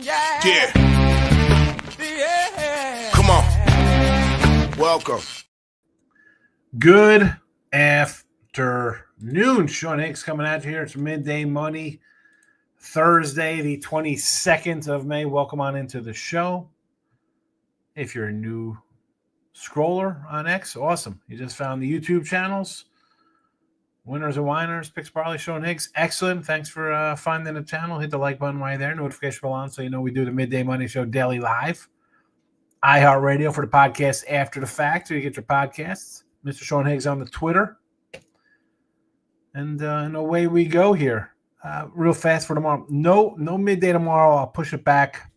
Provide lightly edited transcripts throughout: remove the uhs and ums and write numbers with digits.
Yeah. Come on. Welcome. Good afternoon. Sean Higgs coming at you here. It's Midday Money, Thursday, the 22nd of May. Welcome on into the show. If you're a new scroller on X, awesome. You just found the YouTube channels. Whiners and Whiners, Picks Barley, Sean Higgs. Excellent. Thanks for finding the channel. Hit the like button right there. Notification bell on so you know we do the Midday Money Show daily live. iHeartRadio for the podcast after the fact, so you get your podcasts. Mr. Sean Higgs on the Twitter. And away we go here. Real fast for tomorrow. No midday tomorrow. I'll push it back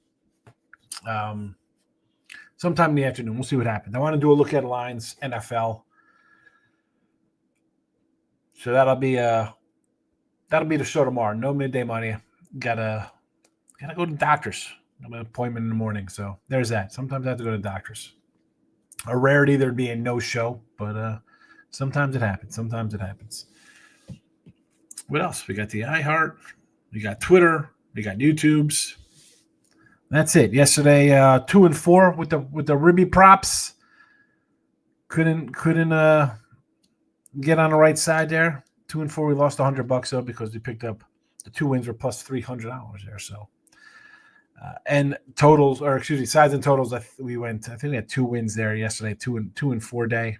sometime in the afternoon. We'll see what happens. I want to do a look at lines, NFL. So that'll be the show tomorrow. No midday money. Gotta go to the doctors. I have an appointment in the morning, so there's that. Sometimes I have to go to the doctors. A rarity there'd be a no-show, but sometimes it happens. What else? We got the iHeart. We got Twitter. We got YouTubes. That's it. Yesterday, 2-4 with the Ribby props. Couldn't get on the right side there. 2-4. We lost $100 though because we picked up the 2 wins were plus $300 there. So and totals, or excuse me, sides and totals. I think we had 2 wins there yesterday. 2-4 day.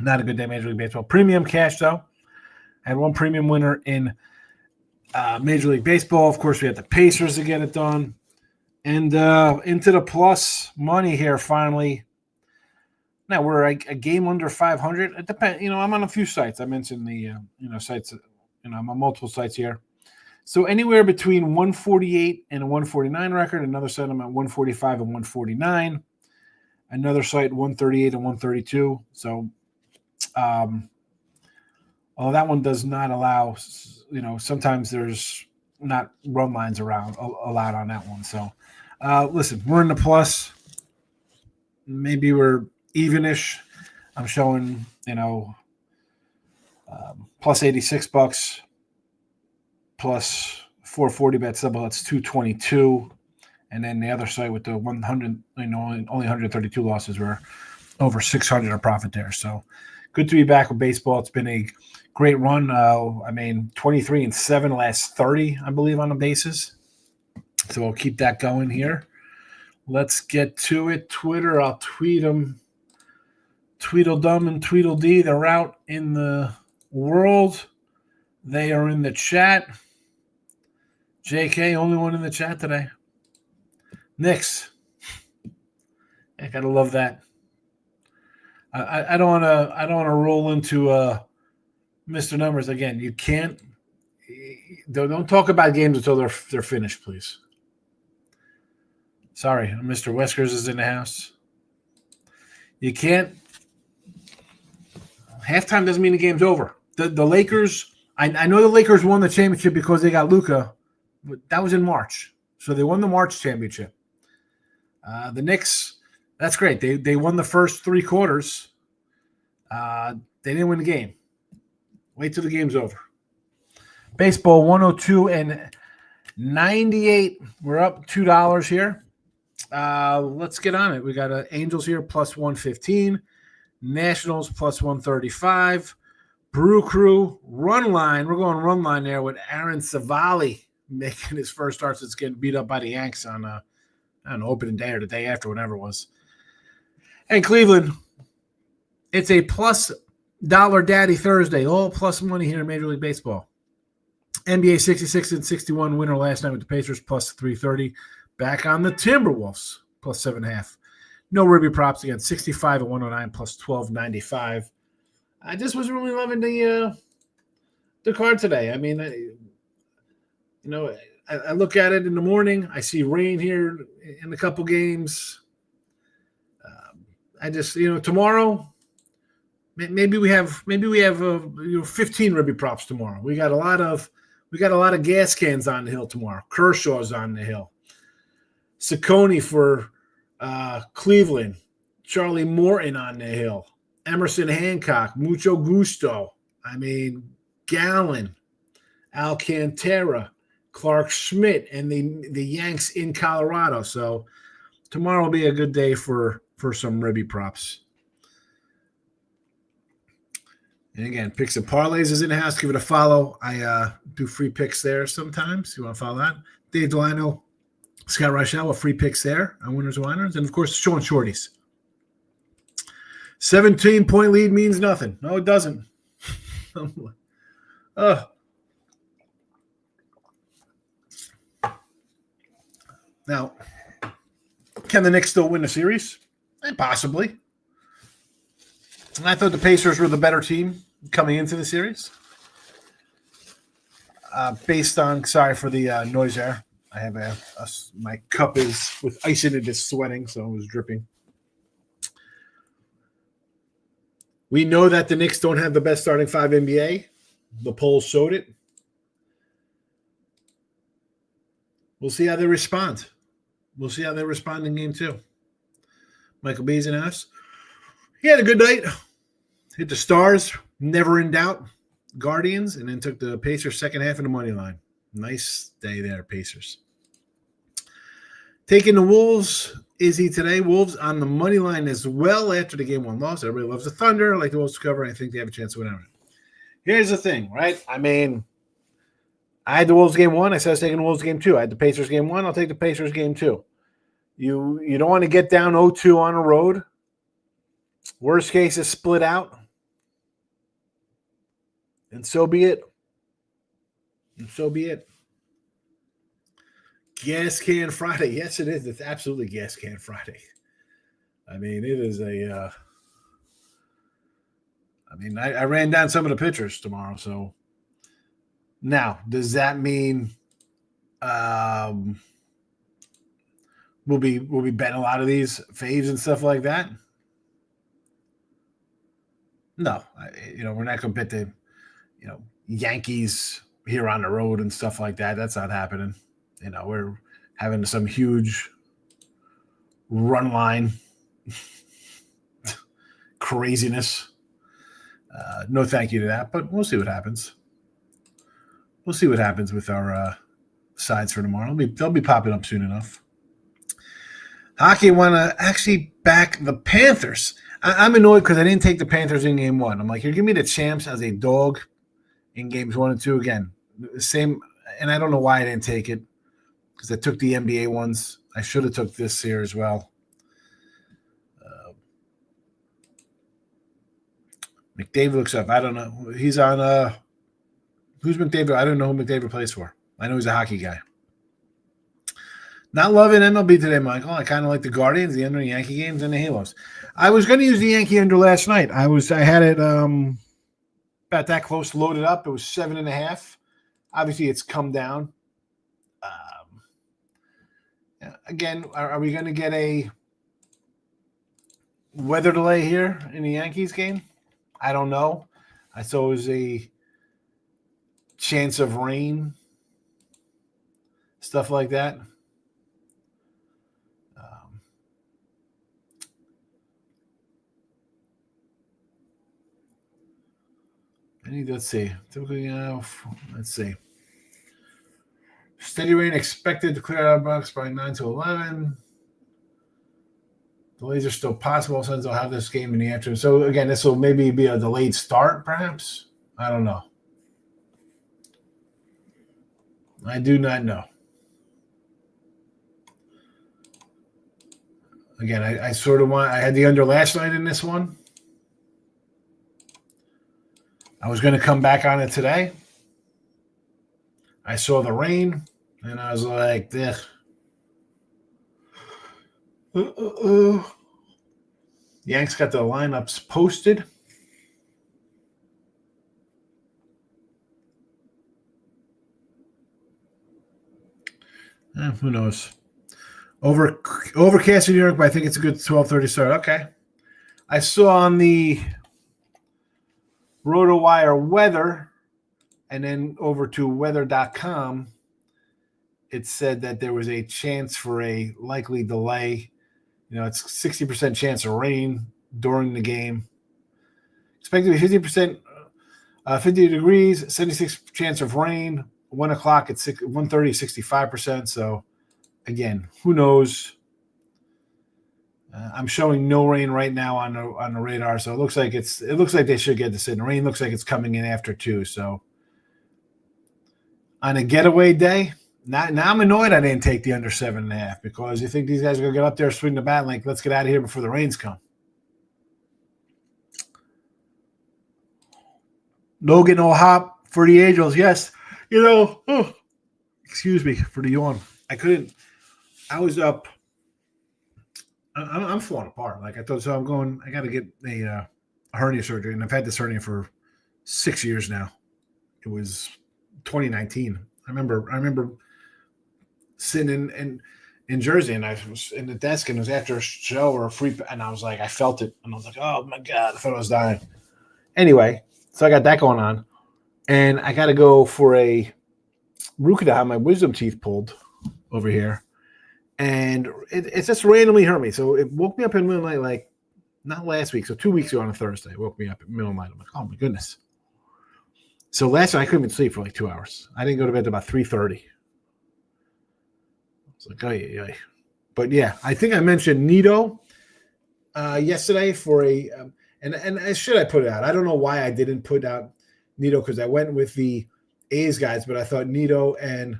Not a good day, Major League Baseball. Premium cash though. Had one premium winner in Major League Baseball. Of course, we had the Pacers to get it done. And into the plus money here finally. Now we're a game under 500. It depends. I'm on a few sites. I mentioned the sites. I'm on multiple sites here. So anywhere between 148 and a 149 record. Another site I'm at 145 and 149. Another site 138 and 132. So, although that one does not allow, sometimes there's not run lines allowed on that one. So, listen, we're in the plus. Maybe we're evenish. I'm showing, plus $86, plus 440 bet double. That's 222, and then the other side with the 100, only 132 losses were over 600 of profit there. So good to be back with baseball. It's been a great run. 23-7 last 30, I believe, on the bases. So we'll keep that going here. Let's get to it. Twitter, I'll tweet them. Tweedledum and Tweedledee, they're out in the world. They are in the chat. JK, only one in the chat today. Knicks. I gotta love that. I don't wanna roll into Mr. Numbers again. You can't. Don't talk about games until they're finished, please. Sorry, Mr. Weskers is in the house. You can't. Halftime doesn't mean the game's over. The Lakers, I know the Lakers won the championship because they got Luka, but that was in March. So they won the March championship. The Knicks, that's great. They won the first 3 quarters. They didn't win the game. Wait till the game's over. Baseball 102-98. We're up $2 here. Let's get on it. We got Angels here plus 115. Nationals plus 135. Brew Crew run line. We're going run line there with Aaron Savali making his first start since getting beat up by the Yanks on opening day or the day after, whatever it was. And Cleveland, it's a plus dollar daddy Thursday. All plus money here in Major League Baseball. NBA 66-61 winner last night with the Pacers plus 330. Back on the Timberwolves plus 7.5. No Ruby props again. 65 at 109 plus 12.95. I just wasn't really loving the card today. I mean, I look at it in the morning. I see rain here in a couple games. I just tomorrow. Maybe we have 15 Ruby props tomorrow. We got a lot of gas cans on the hill tomorrow. Kershaw's on the hill. Saccone for Cleveland. Charlie Morton on the hill. Emerson Hancock. Mucho Gusto. I mean, Gallen. Alcantara. Clark Schmidt and the Yanks in Colorado. So tomorrow will be a good day for some ribby props. And again, picks and parlays is in the house. Give it a follow. I do free picks there sometimes. You want to follow that? Dave Delano, Scott Rochelle with free picks there on Winners and Whiners. And, of course, Sean Shorties. 17-point lead means nothing. No, it doesn't. Now, can the Knicks still win the series? Possibly. And I thought the Pacers were the better team coming into the series. Based on, sorry for the noise there. I have my cup is with ice in it is sweating, so it was dripping. We know that the Knicks don't have the best starting five NBA. The polls showed it. We'll see how they respond. We'll see how they respond in game two. Michael B's in house. He had a good night. Hit the Stars, never in doubt. Guardians, and then took the Pacers second half of the money line. Nice day there, Pacers. Taking the Wolves, Izzy today. Wolves on the money line as well after the game one loss. Everybody loves the Thunder. I like the Wolves to cover. I think they have a chance to win out. Here's the thing, right? I mean, I had the Wolves game one. I said I was taking the Wolves game two. I had the Pacers game one. I'll take the Pacers game two. You don't want to get down 0-2 on the road. Worst case is split out. And so be it. And so be it. Gas Can Friday. Yes, it is. It's absolutely Gas Can Friday. I mean, it is a I ran down some of the pitchers tomorrow. So now, does that mean we'll be betting a lot of these faves and stuff like that? No, we're not going to bet the Yankees here on the road and stuff like that. That's not happening. We're having some huge run line craziness. No thank you to that, but we'll see what happens. We'll see what happens with our sides for tomorrow. They'll be popping up soon enough. Hockey want to actually back the Panthers. I'm annoyed because I didn't take the Panthers in game one. I'm like, you're giving me the champs as a dog in games 1 and 2 again. The same, and I don't know why I didn't take it because I took the NBA ones. I should have took this here as well. McDavid looks up. I don't know. He's on who's McDavid? I don't know who McDavid plays for. I know he's a hockey guy. Not loving MLB today, Michael. I kind of like the Guardians, the under Yankee games, and the Halos. I was going to use the Yankee under last night. I had it about that close loaded up. It was 7.5. Obviously, it's come down. Again, are we going to get a weather delay here in the Yankees game? I don't know. I saw it was a chance of rain, stuff like that. Let's see. Typically, let's see. Steady rain expected to clear out of box by 9 to 11. Delays are still possible since they'll have this game in the afternoon. So, again, this will maybe be a delayed start, perhaps. I don't know. I do not know. Again, I sort of I had the under last night in this one. I was going to come back on it today. I saw the rain, and I was like, ugh. Yanks got the lineups posted. Who knows? Overcast in New York, but I think it's a good 12:30 start. Okay. I saw on the RotoWire weather, and then over to weather.com, it said that there was a chance for a likely delay. It's 60% chance of rain during the game. Expected to be 50%, 50 degrees, 76% chance of rain, 1 o'clock at 1:30, 65%. So again, who knows? I'm showing no rain right now on the radar, so it looks like they should get this in. The rain looks like it's coming in after 2. So on a getaway day, now I'm annoyed I didn't take the under 7.5 because you think these guys are gonna get up there, swing the bat, like let's get out of here before the rains come. Logan O'Hop for the Angels, yes. Excuse me for the yawn. I was up. I'm falling apart. Like I thought, so I got to get a hernia surgery, and I've had this hernia for 6 years now. It was 2019. I remember sitting in Jersey, and I was in the desk, and it was after a show or a free, and I was like, I felt it, and I was like, oh my God, I thought I was dying. Anyway, so I got that going on, and I got to go for a root canal, have my wisdom teeth pulled over here. And it just randomly hurt me. So it woke me up in the middle of the night, like not last week. So 2 weeks ago on a Thursday, it woke me up in the middle of the night. I'm like, oh my goodness. So last night I couldn't even sleep for like 2 hours. I didn't go to bed until about 3:30. It's like, oh yeah. But yeah, I think I mentioned Nito yesterday for and should I put it out? I don't know why I didn't put out Nito because I went with the A's guys, but I thought Nito and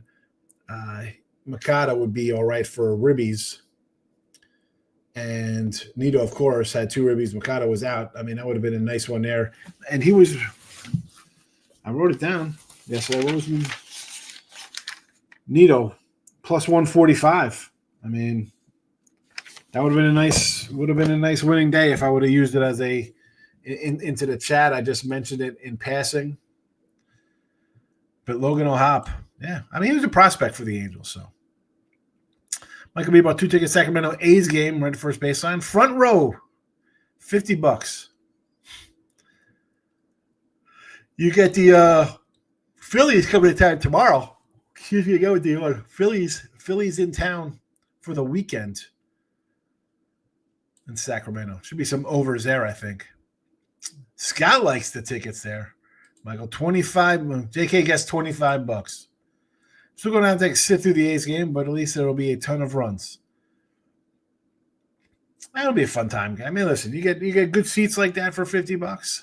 Makata would be all right for ribbies. And Nito, of course, had 2 ribbies. Makata was out. I mean, that would have been a nice one there. And he was – I wrote it down yesterday. What was Nito? Plus 145. I mean, that would have been a nice winning day if I would have used it as into the chat. I just mentioned it in passing. But Logan O'Hop, yeah. I mean, he was a prospect for the Angels, so. Michael B. bought 2 tickets, Sacramento A's game, right at first baseline. Front row, $50. You get the Phillies coming to town tomorrow. Excuse me again with the Phillies in town for the weekend in Sacramento. Should be some overs there, I think. Scott likes the tickets there. Michael, 25. JK gets $25. Still going to have to sit through the A's game, but at least there will be a ton of runs. That'll be a fun time. I mean, listen, you get good seats like that for $50.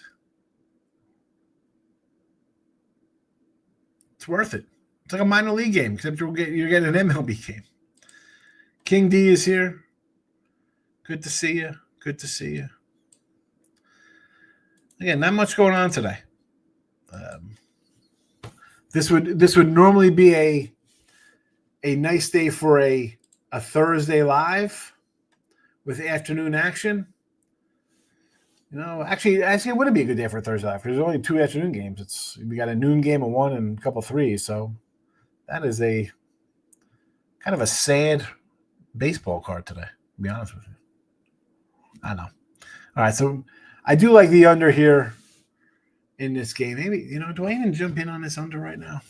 It's worth it. It's like a minor league game, except you're getting an MLB game. King D is here. Good to see you. Good to see you. Again, not much going on today. This would normally be a nice day for a Thursday live with afternoon action. Actually, it wouldn't be a good day for a Thursday live because there's only 2 afternoon games. We got a noon game, a 1, and a couple 3. So that is a kind of a sad baseball card today, to be honest with you. I know. All right, so I do like the under here in this game. Maybe, do I even jump in on this under right now?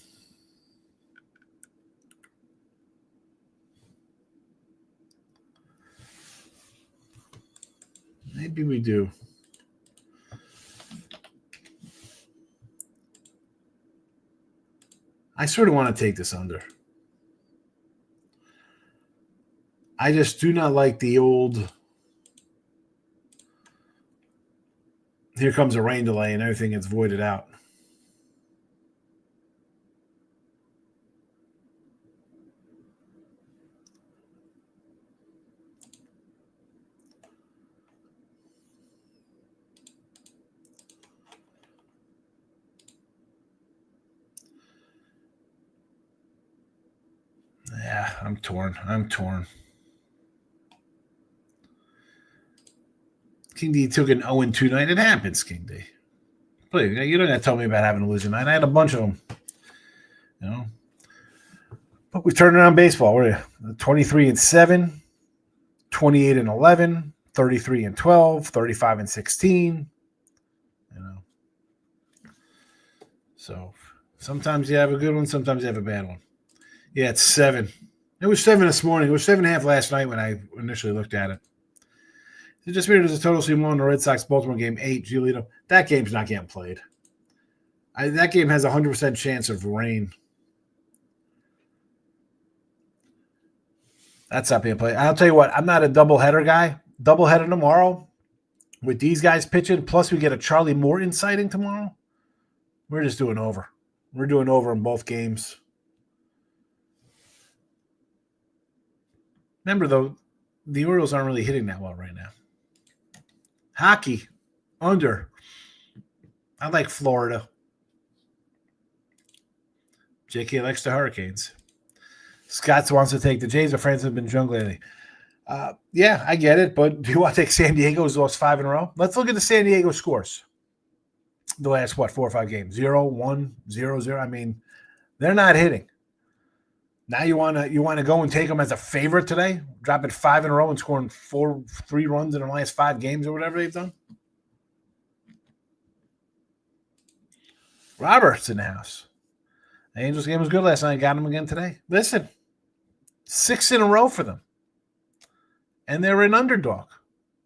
Maybe we do. I sort of want to take this under. I just do not like the old here comes a rain delay and everything gets voided out. Yeah, I'm torn. King D took an 0-2 night. It happens, King D. Please, you don't got to tell me about having a losing night. I had a bunch of them. But we turned around baseball. We're 23-7, 28-11, 33-12, 35-16. So sometimes you have a good one, sometimes you have a bad one. Yeah, it's 7. It was 7 this morning. It was 7.5 last night when I initially looked at it. It just made it as a total team 1, the Red Sox Baltimore game 8. Giolito. That game's not getting played. That game has a 100% chance of rain. That's not being played. I'll tell you what, I'm not a doubleheader guy. Doubleheader tomorrow with these guys pitching, plus we get a Charlie Morton sighting tomorrow. We're just doing over. We're doing over in both games. Remember, though, the Orioles aren't really hitting that well right now. Hockey, under. I like Florida. JK likes the Hurricanes. Scott wants to take the Jays. The friends have been drunk lately. Yeah, I get it, but do you want to take San Diego, who's lost 5 in a row? Let's look at the San Diego scores. The last, 4 or 5 games? 0, 1, 0, 0. I mean, they're not hitting. Now you want to go and take them as a favorite today, dropping 5 in a row and scoring 3 runs in the last 5 games or whatever they've done? Robert's in the house. The Angels game was good last night. Got him again today. Listen, 6 in a row for them. And they're an underdog.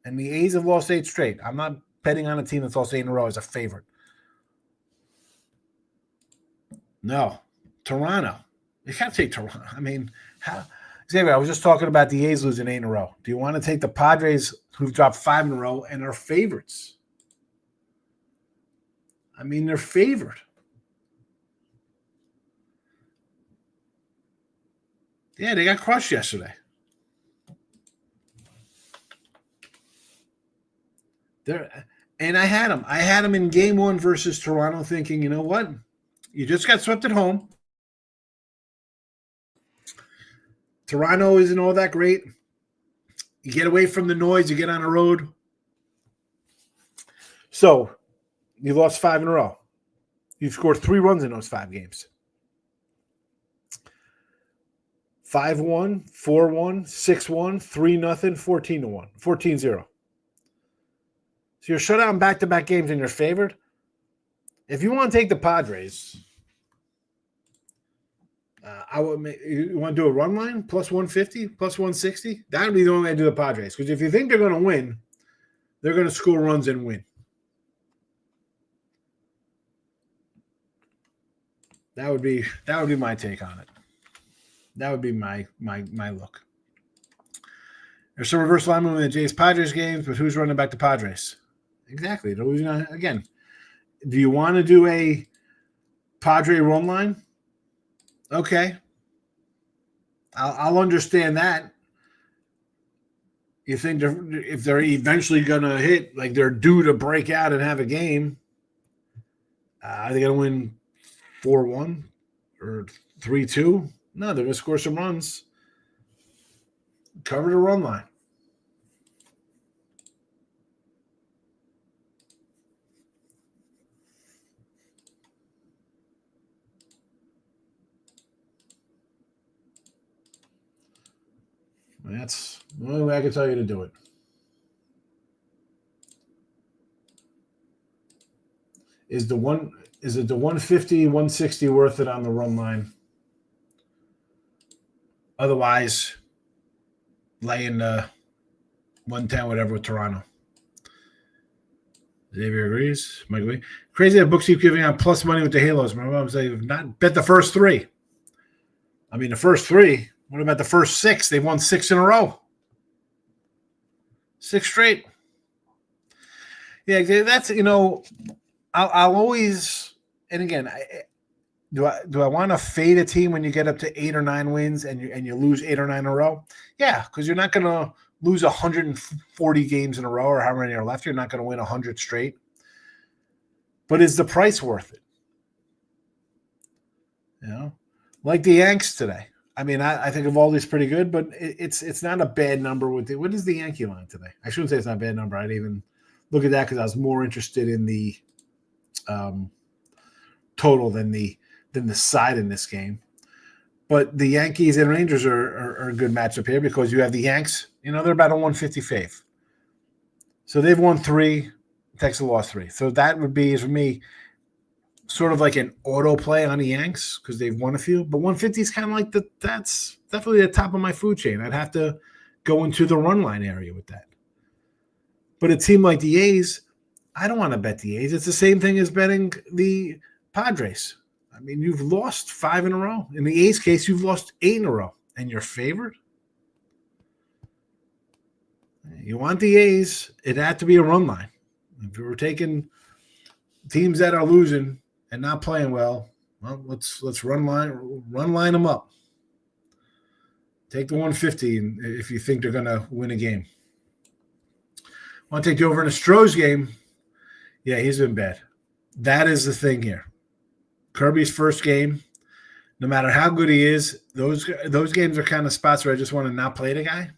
And the A's have lost 8 straight. I'm not betting on a team that's lost 8 in a row as a favorite. No. Toronto. You can't take Toronto. I mean, Xavier, I was just talking about the A's losing 8 in a row. Do you want to take the Padres, who've dropped 5 in a row and are favorites? I mean, they're favored. Yeah, they got crushed yesterday. And I had them. I had them in game 1 versus Toronto thinking, you know what? You just got swept at home. Toronto isn't all that great. You get away from the noise. You get on the road. So you lost 5 in a row. You've scored 3 runs in those 5 games. 5-1, 4-1, 6-1, 3-0, 14-1, 14-0. So you're shut out in back-to-back games and you're favored. If you want to take the Padres, you want to do a run line plus 150, plus 160? That would be the only way to do the Padres. Because if you think they're going to win, they're going to score runs and win. That would be my take on it. That would be my look. There's some reverse alignment in the Jays Padres games, but who's running back to Padres? Exactly. Again, do you want to do a Padre run line? Okay. I'll understand that. You think if they're eventually going to hit, like they're due to break out and have a game, are they going to win 4-1 or 3-2? No, they're going to score some runs. Cover the run line. That's the only way I can tell you to do it. Is it the 150, 160 worth it on the run line? Otherwise, laying 110, whatever, with Toronto. Xavier agrees. Mike agrees. Crazy that books keep giving out plus money with the Halos. My mom said, not bet the first 3. I mean, the first 3. What about the first 6? They've won 6 in a row. 6 straight. Yeah, that's, I'll always, and again, do I want to fade a team when you get up to 8 or 9 wins and you lose 8 or 9 in a row? Yeah, because you're not going to lose 140 games in a row or how many are left. You're not going to win 100 straight. But is the price worth it? Like the Yanks today. I mean, I think of all these pretty good, but it's not a bad number. What is the Yankee line today? I shouldn't say it's not a bad number. I didn't even look at that because I was more interested in the total than the side in this game. But the Yankees and Rangers are a good matchup here because you have the Yanks. They're about a 150 fave. So they've won 3. Texas lost 3. So that would be, for me, sort of like an auto play on the Yanks because they've won a few. But 150 is kind of like that's definitely the top of my food chain. I'd have to go into the run line area with that. But a team like the A's, I don't want to bet the A's. It's the same thing as betting the Padres. I mean, you've lost 5 in a row. In the A's case, you've lost 8 in a row, and you're favored? You want the A's, it had to be a run line. If you were taking teams that are losing and not playing well, let's run line them up. Take the 150 if you think they're going to win a game. Want to take the over in a Stroh's game? Yeah, he's been bad. That is the thing here. Kirby's first game, no matter how good he is, those games are kind of spots where I just want to not play the guy.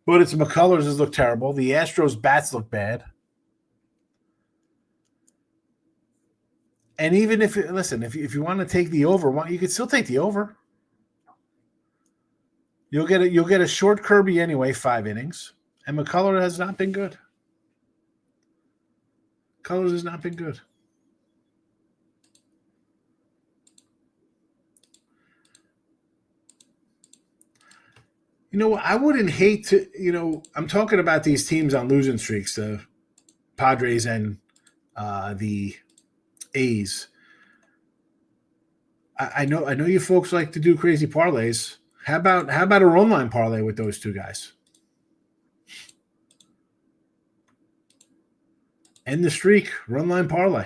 But it's McCullers has looked terrible. The Astros bats look bad. And even if you want to take the over, you could still take the over. You'll get a short Kirby anyway, 5 innings. And McCullers has not been good. Colors has not been good. You know, I wouldn't hate to, I'm talking about these teams on losing streaks, the Padres and the A's. I know you folks like to do crazy parlays. How about a run line parlay with those two guys? End the streak, run line parlay.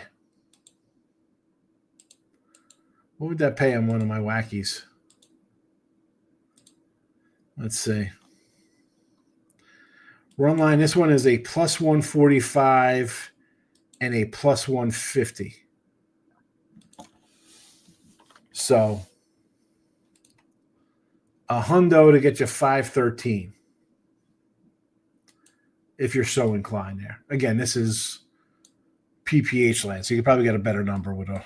What would that pay on one of my wackies? Let's see. Run line, this one is a plus 145 and a plus 150. So a hundo to get you 513 if you're so inclined there. Again, this is PPH land, so you could probably get a better number with a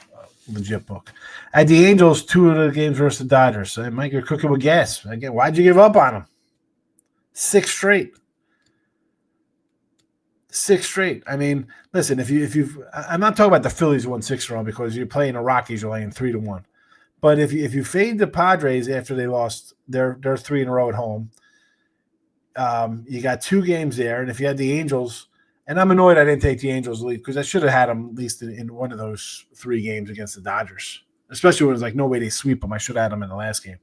legit book. At the Angels, 2 of the games versus the Dodgers. So, Mike, you're cooking with gas. Again, why'd you give up on them? 6 straight. 6 straight. I mean, listen, I'm not talking about the Phillies won 6 in a row because you're playing the Rockies, you're laying 3-1. But if you fade the Padres after they lost their 3 in a row at home, you got 2 games there. And if you had the Angels, and I'm annoyed I didn't take the Angels lead because I should have had them at least in one of those 3 games against the Dodgers, especially when it was like no way they sweep them. I should have had them in the last game.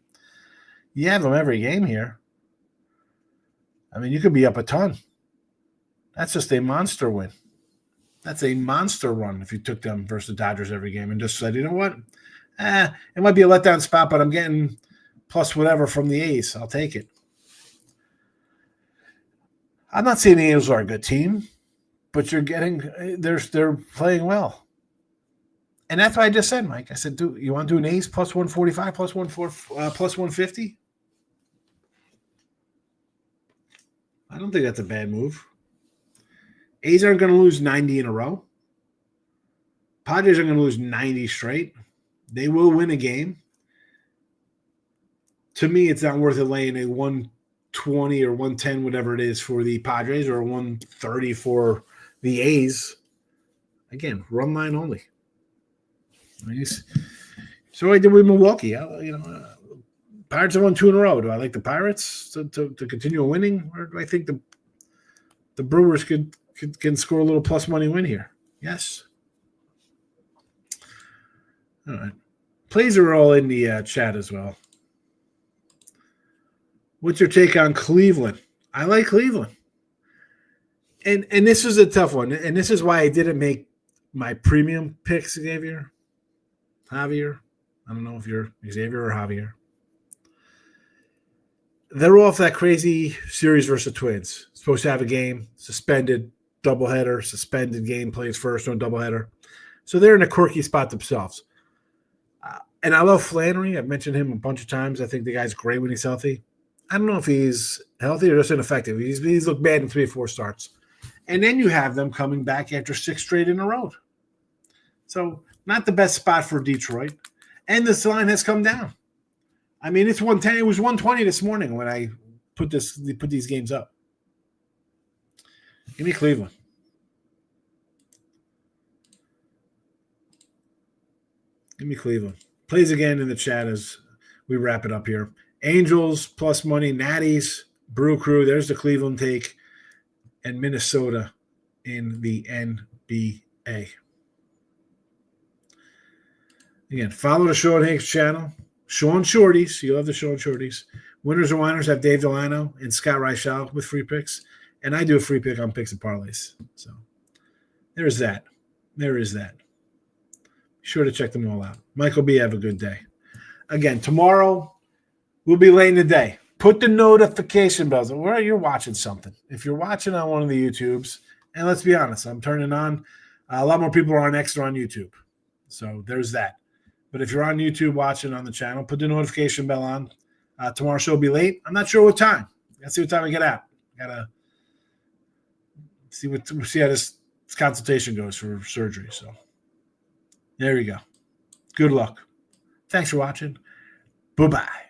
You have them every game here. I mean, you could be up a ton. That's just a monster win. That's a monster run if you took them versus the Dodgers every game and just said, you know what? It might be a letdown spot, but I'm getting plus whatever from the A's. I'll take it. I'm not saying the Angels are a good team, but you're getting they're playing well. And that's what I just said, Mike. I said, you want to do an A's plus 145, plus 150? I don't think that's a bad move. A's aren't going to lose 90 in a row. Padres are going to lose 90 straight. They will win a game. To me, it's not worth it laying a 120 or 110, whatever it is, for the Padres or a 130 for the A's. Again, run line only. So I did with Milwaukee. Pirates have won 2 in a row. Do I like the Pirates to continue winning, or do I think the Brewers can score a little plus money win here? Yes. All right. Plays are all in the chat as well. What's your take on Cleveland? I like Cleveland. And this is a tough one. And this is why I didn't make my premium picks, Javier. I don't know if you're Xavier or Javier. They're off that crazy series versus the Twins. Supposed to have a game, suspended, doubleheader, suspended game, plays first, no doubleheader. So they're in a quirky spot themselves. And I love Flannery. I've mentioned him a bunch of times. I think the guy's great when he's healthy. I don't know if he's healthy or just ineffective. He's looked bad in 3 or 4 starts. And then you have them coming back after 6 straight in a row. So not the best spot for Detroit. And this line has come down. I mean, it's 110. It was 120 this morning when I put these games up. Give me Cleveland. Give me Cleveland. Plays again in the chat as we wrap it up here. Angels plus money, Natties, Brew Crew. There's the Cleveland take, and Minnesota in the NBA. Again, follow the Sean Higgs channel. Sean Shorties. You love the Sean Shorties. Winners and Whiners have Dave Delano and Scott Reichel with free picks. And I do a free pick on picks and parlays. So there's that. There is that. Be sure to check them all out. Michael B., have a good day. Again, tomorrow we'll be late in the day. Put the notification bells on where you're watching something. If you're watching on one of the YouTubes, and let's be honest, I'm turning on. A lot more people are on X or on YouTube. So there's that. But if you're on YouTube watching on the channel, put the notification bell on. Tomorrow's show will be late. I'm not sure what time. Let's see what time I get out. Gotta see how this consultation goes for surgery. So there you go. Good luck. Thanks for watching. Bye-bye.